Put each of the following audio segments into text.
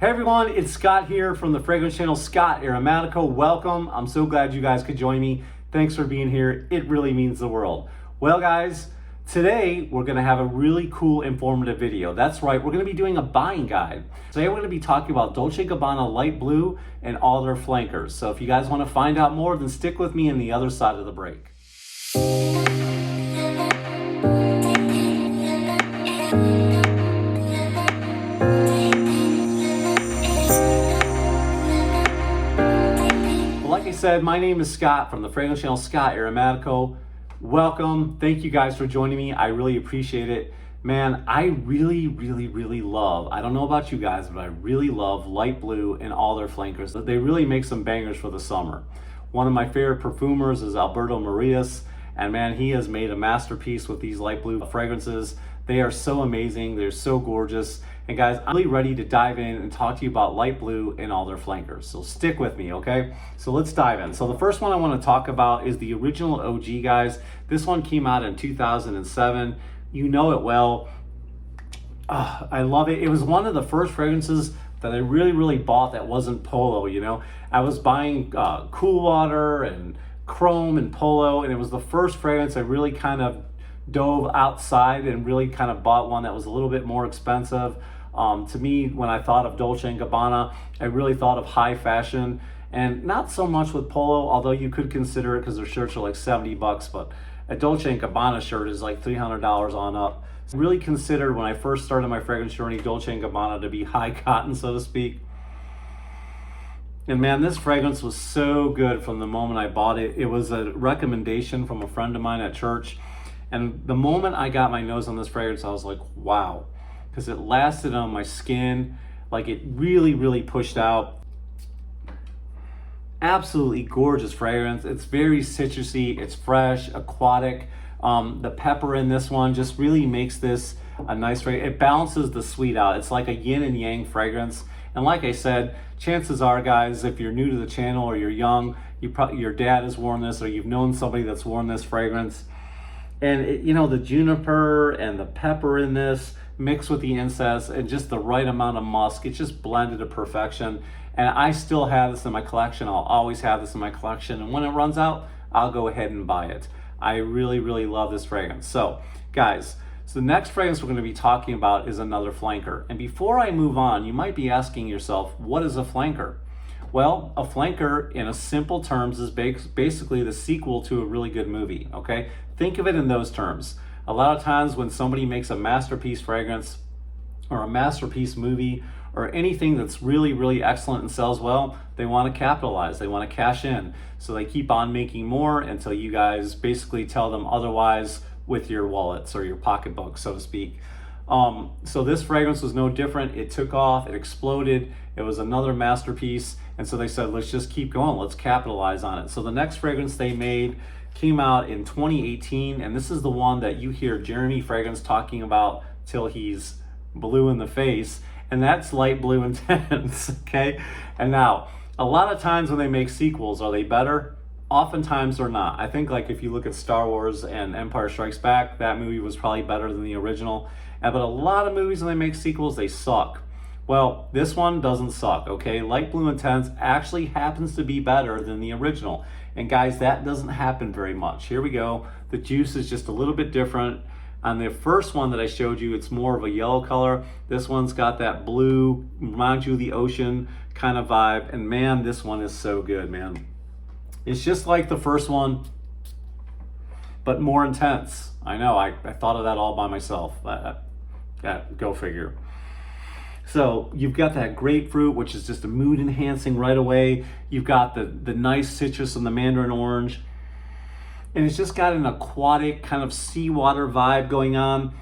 Hey everyone, it's Scott here from the fragrance channel, Scott Aromatico. Welcome. I'm so glad you guys could join me. Thanks for being here. It really means the world. Well guys, today we're gonna have a really cool informative video. That's right, we're gonna be doing a buying guide. Today we're gonna be talking about Dolce&Gabbana Light Blue and all their flankers. So if you guys wanna find out more, then stick with me on the other side of the break. Like I said, my name is Scott from the fragrance channel, Scott Aromatico. Welcome. Thank you guys for joining me. I really appreciate it. Man, I really love, I don't know about you guys, but I really love Light Blue and all their flankers. They really make some bangers for the summer. One of my favorite perfumers is Alberto Marias, and man, he has made a masterpiece with these Light Blue fragrances. They are so amazing. They're so gorgeous. And guys, I'm really ready to dive in and talk to you about Light Blue and all their flankers. So stick with me, okay? So let's dive in. So the first one I want to talk about is the original OG, guys. This one came out in 2007. You know it well. I love it. It was one of the first fragrances that I really bought that wasn't Polo, you know? I was buying Cool Water and Chrome and Polo, and it was the first fragrance I really kind of dove outside and really kind of bought one that was a little bit more expensive. To me, when I thought of Dolce&Gabbana, I really thought of high fashion, and not so much with Polo, although you could consider it because their shirts are like 70 bucks, but a Dolce&Gabbana shirt is like $300 on up. Really considered when I first started my fragrance journey, Dolce&Gabbana to be high cotton, so to speak. And man, this fragrance was so good from the moment I bought it. It was a recommendation from a friend of mine at church. And the moment I got my nose on this fragrance, I was like, wow, because it lasted on my skin. Like it really pushed out. Absolutely gorgeous fragrance. It's very citrusy, it's fresh, aquatic. The pepper in this one just really makes this a nice fragrance. It balances the sweet out. It's like a yin and yang fragrance. And like I said, chances are, guys, if you're new to the channel or you're young, your dad has worn this or you've known somebody that's worn this fragrance. And it, you know, the juniper and the pepper in this mixed with the incense and just the right amount of musk, it's just blended to perfection. And I still have this in my collection. I'll always have this in my collection. And when it runs out, I'll go ahead and buy it. I really love this fragrance. So guys, so the next fragrance we're going to be talking about is another flanker. And before I move on, you might be asking yourself, what is a flanker? Well, a flanker in a simple terms is basically the sequel to a really good movie, okay? Think of it in those terms. A lot of times when somebody makes a masterpiece fragrance or a masterpiece movie or anything that's really excellent and sells well, they want to capitalize, they want to cash in. So they keep on making more until you guys basically tell them otherwise with your wallets or your pocketbook, so to speak. So this fragrance was no different. It took off, it exploded, it was another masterpiece, and so they said, let's just keep going, let's capitalize on it. So the next fragrance they made came out in 2018, and this is the one that you hear Jeremy Fragrance talking about till he's blue in the face, and that's Light Blue Intense, okay? And now, a lot of times when they make sequels, are they better? Oftentimes they're not. I think like if you look at Star Wars and Empire Strikes Back, that movie was probably better than the original. But a lot of movies when they make sequels, they suck. Well, this one doesn't suck, okay? Light Blue Intense actually happens to be better than the original. And guys, that doesn't happen very much. Here we go. The juice is just a little bit different. On the first one that I showed you, it's more of a yellow color. This one's got that blue, reminds you of the ocean kind of vibe. And man, this one is so good, man. It's just like the first one, but more intense. I know, I thought of that all by myself. Go figure. So you've got that grapefruit, which is just a mood enhancing right away. You've got the nice citrus and the mandarin orange. And it's just got an aquatic kind of seawater vibe going on.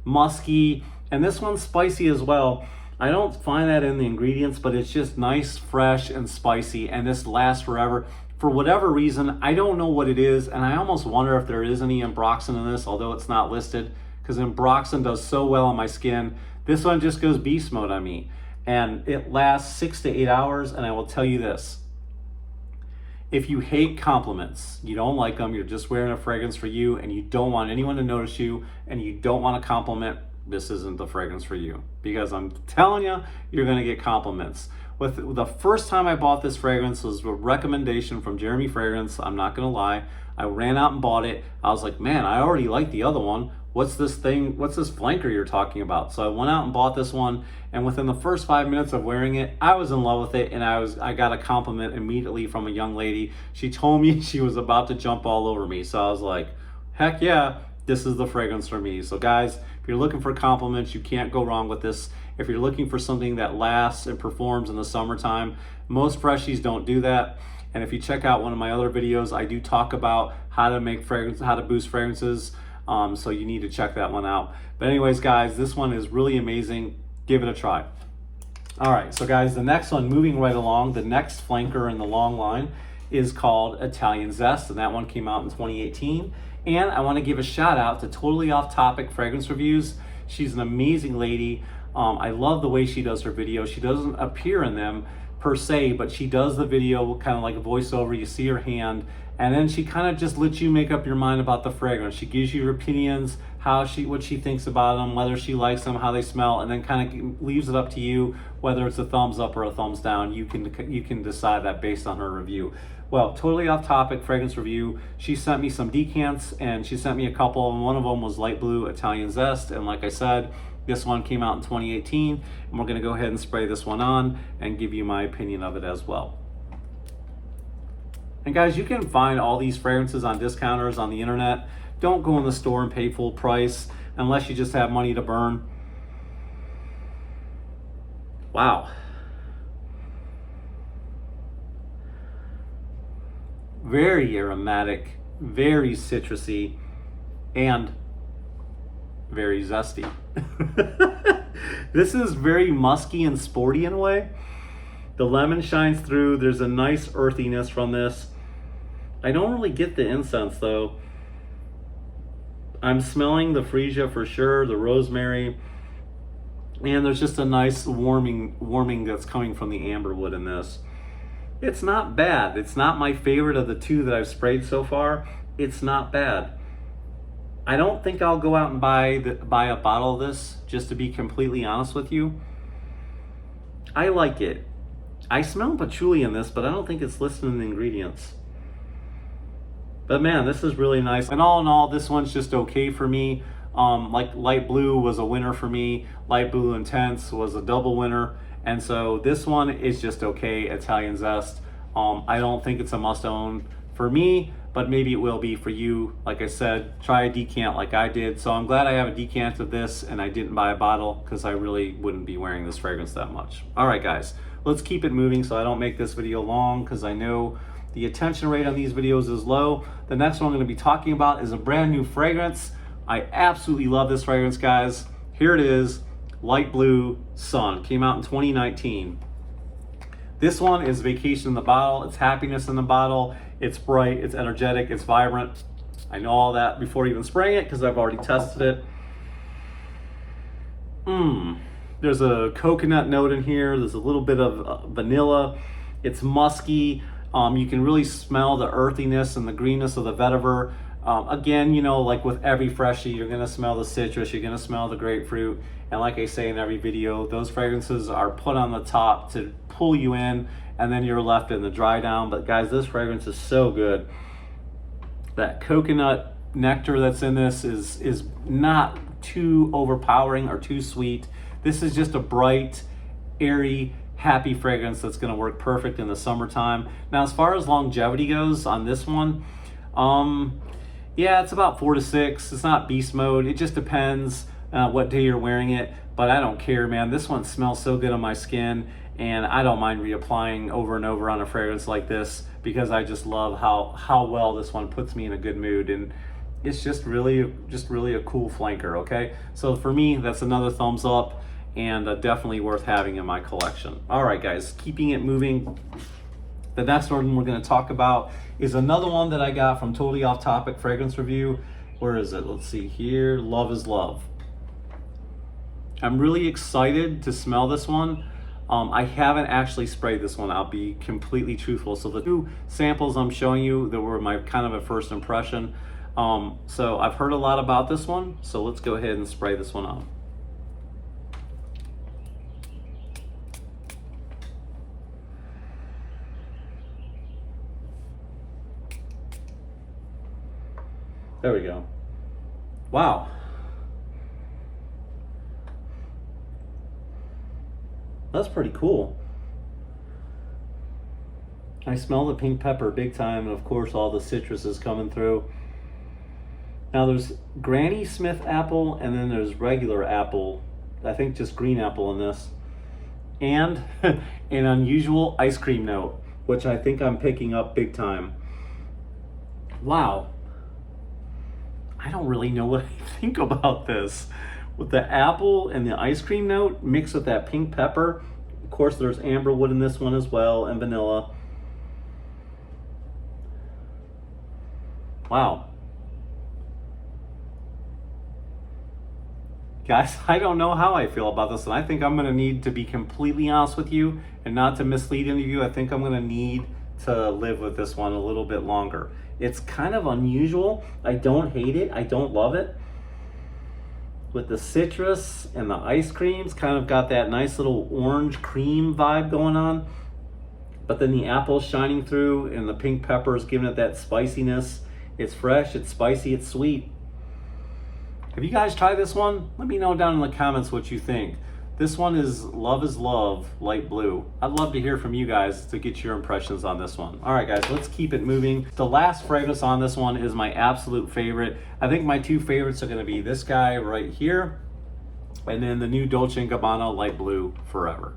Musky. And this one's spicy as well. I don't find that in the ingredients, but it's just nice, fresh, and spicy. And this lasts forever. For whatever reason, I don't know what it is. And I almost wonder if there is any ambroxan in this, although it's not listed. Because ambroxan does so well on my skin. This one just goes beast mode on me. And it lasts 6 to 8 hours. And I will tell you this. If you hate compliments, you don't like them, you're just wearing a fragrance for you, and you don't want anyone to notice you, and you don't want a compliment this isn't the fragrance for you, because I'm telling you, you're gonna get compliments. With the first time I bought this fragrance was a recommendation from Jeremy Fragrance. I'm not gonna lie. I ran out and bought it. I was like, man, I already like the other one. What's this thing? What's this flanker you're talking about? So I went out and bought this one, and within the first 5 minutes of wearing it, I was in love with it, and I got a compliment immediately from a young lady. She told me she was about to jump all over me. So I was like, heck yeah, this is the fragrance for me. So guys, if you're looking for compliments, you can't go wrong with this. If you're looking for something that lasts and performs in the summertime, most freshies don't do that. And if you check out one of my other videos, I do talk about how to make fragrance, how to boost fragrances. So you need to check that one out. But anyways, guys, this one is really amazing. Give it a try. All right, so guys, the next one, moving right along, the next flanker in the long line is called Italian Zest, and that one came out in 2018. And I want to give a shout out to Totally Off Topic Fragrance Reviews. She's an amazing lady. I love the way she does her videos. She doesn't appear in them per se, but she does the video kind of like a voiceover. You see her hand, and then she kind of just lets you make up your mind about the fragrance. She gives you her opinions, what she thinks about them, whether she likes them, how they smell, and then kind of leaves it up to you whether it's a thumbs up or a thumbs down. You can decide that based on her review. Well, Totally Off Topic Fragrance Review, she sent me some decants, and she sent me a couple, and one of them was Light Blue Italian Zest. And like I said, this one came out in 2018, and we're gonna go ahead and spray this one on and give you my opinion of it as well. And guys, you can find all these fragrances on discounters on the internet. Don't go in the store and pay full price unless you just have money to burn. Wow. Very aromatic, very citrusy, and very zesty. This is very musky and sporty in a way. The lemon shines through. There's a nice earthiness from this. I don't really get the incense though. I'm smelling the freesia for sure, the rosemary, and there's just a nice warming that's coming from the amberwood in this. It's not bad. It's not my favorite of the two that I've sprayed so far. It's not bad. I don't think I'll go out and buy a bottle of this, just to be completely honest with you. I like it. I smell patchouli in this, but I don't think it's listed in the ingredients. But man, this is really nice. And all in all, this one's just okay for me. Like Light Blue was a winner for me. Light Blue Intense was a double winner. And so this one is just okay, Italian Zest. I don't think it's a must own for me, but maybe it will be for you. Like I said, try a decant like I did. So I'm glad I have a decant of this and I didn't buy a bottle, because I really wouldn't be wearing this fragrance that much. All right, guys, let's keep it moving so I don't make this video long, because I know the attention rate on these videos is low. The next one I'm going to be talking about is a brand new fragrance. I absolutely love this fragrance, guys. Here it is, Light Blue Sun. Came out in 2019. This one is vacation in the bottle. It's happiness in the bottle. It's bright, it's energetic, it's vibrant. I know all that before even spraying it because I've already tested it. There's a coconut note in here. There's a little bit of vanilla. It's musky. You can really smell the earthiness and the greenness of the vetiver. Again, you know, like with every freshie, you're gonna smell the citrus, you're gonna smell the grapefruit. And like I say in every video, those fragrances are put on the top to pull you in, and then you're left in the dry down. But guys, this fragrance is so good. That coconut nectar that's in this is not too overpowering or too sweet. This is just a bright, airy, happy fragrance that's going to work perfect in the summertime. Now, as far as longevity goes on this one, yeah, it's about 4 to 6. It's not beast mode. It just depends what day you're wearing it, but I don't care, man. This one smells so good on my skin, and I don't mind reapplying over and over on a fragrance like this, because I just love how well this one puts me in a good mood. And it's just really a cool flanker. Okay, so for me, that's another thumbs up, and definitely worth having in my collection. All right, guys, keeping it moving. The next one we're going to talk about is another one that I got from Totally Off Topic Fragrance Review. Where is it? Let's see here. Love is Love. I'm really excited to smell this one. I haven't actually sprayed this one, I'll be completely truthful. So the two samples I'm showing you, that were my kind of a first impression. So I've heard a lot about this one, so let's go ahead and spray this one on. There we go. Wow. That's pretty cool. I smell the pink pepper big time, and of course all the citrus is coming through. Now there's Granny Smith apple, and then there's regular apple. I think just green apple in this. And an unusual ice cream note, which I think I'm picking up big time. Wow. I don't really know what I think about this. With the apple and the ice cream note mixed with that pink pepper. Of course, there's amberwood in this one as well, and vanilla. Wow. Guys, I don't know how I feel about this, and I think I'm going to need to be completely honest with you and not to mislead any of you. I think I'm going to need to live with this one a little bit longer. It's kind of unusual. I don't hate it. I don't love it. With the citrus and the ice creams, kind of got that nice little orange cream vibe going on. But then the apple's shining through and the pink pepper is giving it that spiciness. It's fresh, it's spicy, it's sweet. Have you guys tried this one? Let me know down in the comments what you think. This one is Love, light blue. I'd love to hear from you guys to get your impressions on this one. All right, guys, let's keep it moving. The last fragrance on this one is my absolute favorite. I think my two favorites are gonna be this guy right here, and then the new Dolce&Gabbana Light Blue Forever.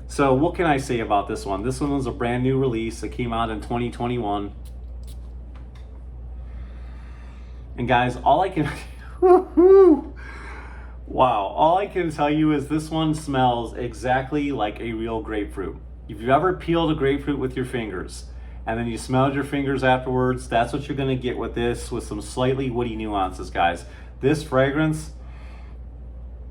So what can I say about this one? This one was a brand new release. It came out in 2021. And guys, all I can, wow, all I can tell you is this one smells exactly like a real grapefruit. If you've ever peeled a grapefruit with your fingers and then you smelled your fingers afterwards, that's what you're gonna get with this, with some slightly woody nuances, guys. This fragrance,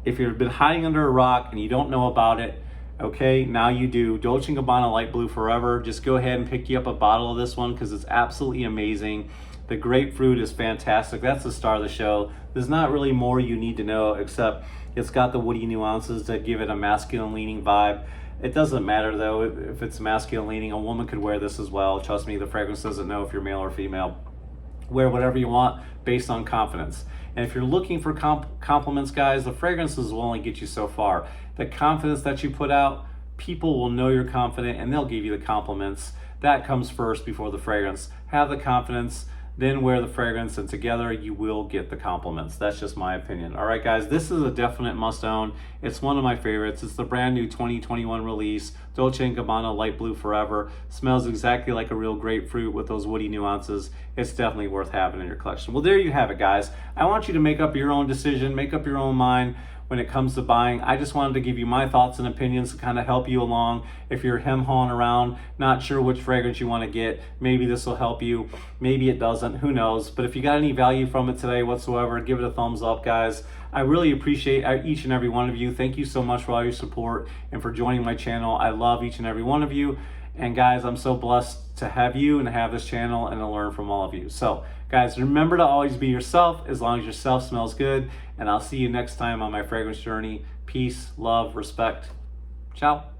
if you've been hiding under a rock and you don't know about it, okay, now you do. Dolce & Gabbana Light Blue Forever. Just go ahead and pick you up a bottle of this one because it's absolutely amazing. The grapefruit is fantastic. That's the star of the show. There's not really more you need to know except it's got the woody nuances that give it a masculine leaning vibe. It doesn't matter though if it's masculine leaning. A woman could wear this as well. Trust me, the fragrance doesn't know if you're male or female. Wear whatever you want based on confidence. And if you're looking for compliments, guys, the fragrances will only get you so far. The confidence that you put out, people will know you're confident and they'll give you the compliments. That comes first before the fragrance. Have the confidence, then wear the fragrance, and together you will get the compliments. That's just my opinion. All right, guys, this is a definite must own. It's one of my favorites. It's the brand new 2021 release, Dolce & Gabbana Light Blue Forever. Smells exactly like a real grapefruit with those woody nuances. It's definitely worth having in your collection. Well, there you have it, guys. I want you to make up your own decision, make up your own mind when it comes to buying. I just wanted to give you my thoughts and opinions to kind of help you along. If you're hem-hawing around, not sure which fragrance you want to get, maybe this will help you, maybe it doesn't, who knows. But if you got any value from it today whatsoever, give it a thumbs up, guys. I really appreciate each and every one of you. Thank you so much for all your support and for joining my channel. I love each and every one of you. And guys, I'm so blessed to have you and to have this channel and to learn from all of you. So guys, remember to always be yourself as long as yourself smells good. And I'll see you next time on my fragrance journey. Peace, love, respect. Ciao.